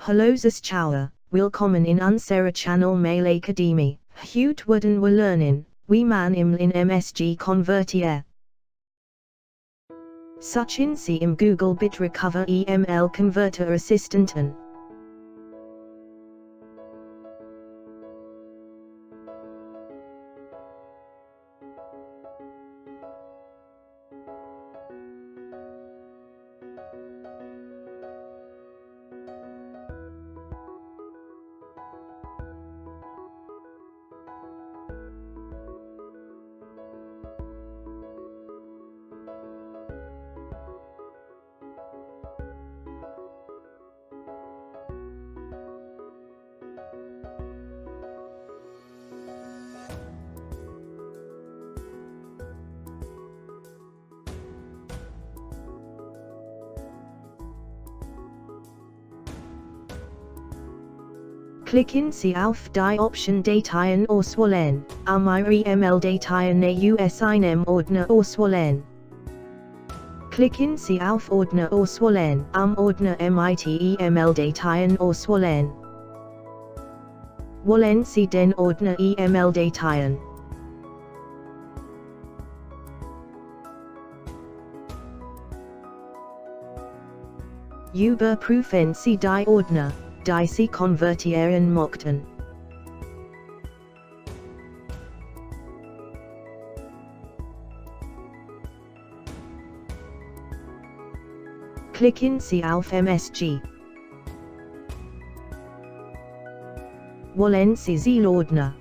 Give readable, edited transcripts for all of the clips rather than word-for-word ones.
Hallo zuschauer, willkommen in unserer Channel Mailakademie. Heute werden wir lernen, wie man EML in MSG konvertiere. Suchen Sie im Google Bitrecover EML Converter Assistenten. Klicken Sie auf die Option Datei auswählen, Ihre EML-Dateien aus einem Ordner auswählen. Klicken Sie auf Ordner auswählen, am Ordner mit EML-Dateien auswählen. Wählen Sie den Ordner EML-Dateien. Überprüfen Sie die Ordner, die Sie konvertieren möchten. Klicken Sie auf MSG. Wählen Sie Ordner.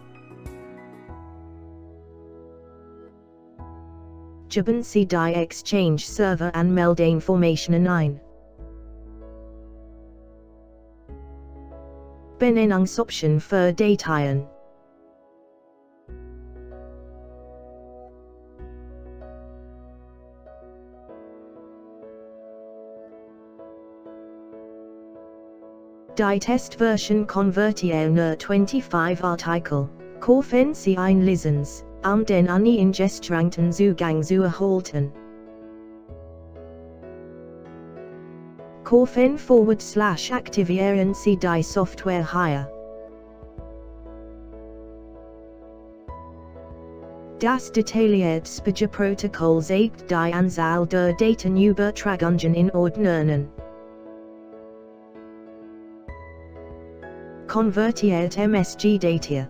Geben Sie die Exchange Server Anmeldeinformationen ein. Benennungsoption für Dateien. Die Testversion konvertiert nur 25 Artikel. Kaufen Sie ein Lizenz, den uneingeschränkten Zugang zu erhalten. Kaufen/aktivieren Sie die Software hier. Das detaillierte Speicherprotokoll zeigt die Anzahl der Datenübertragungen in Ordnern. Konvertiert MSG-Datei.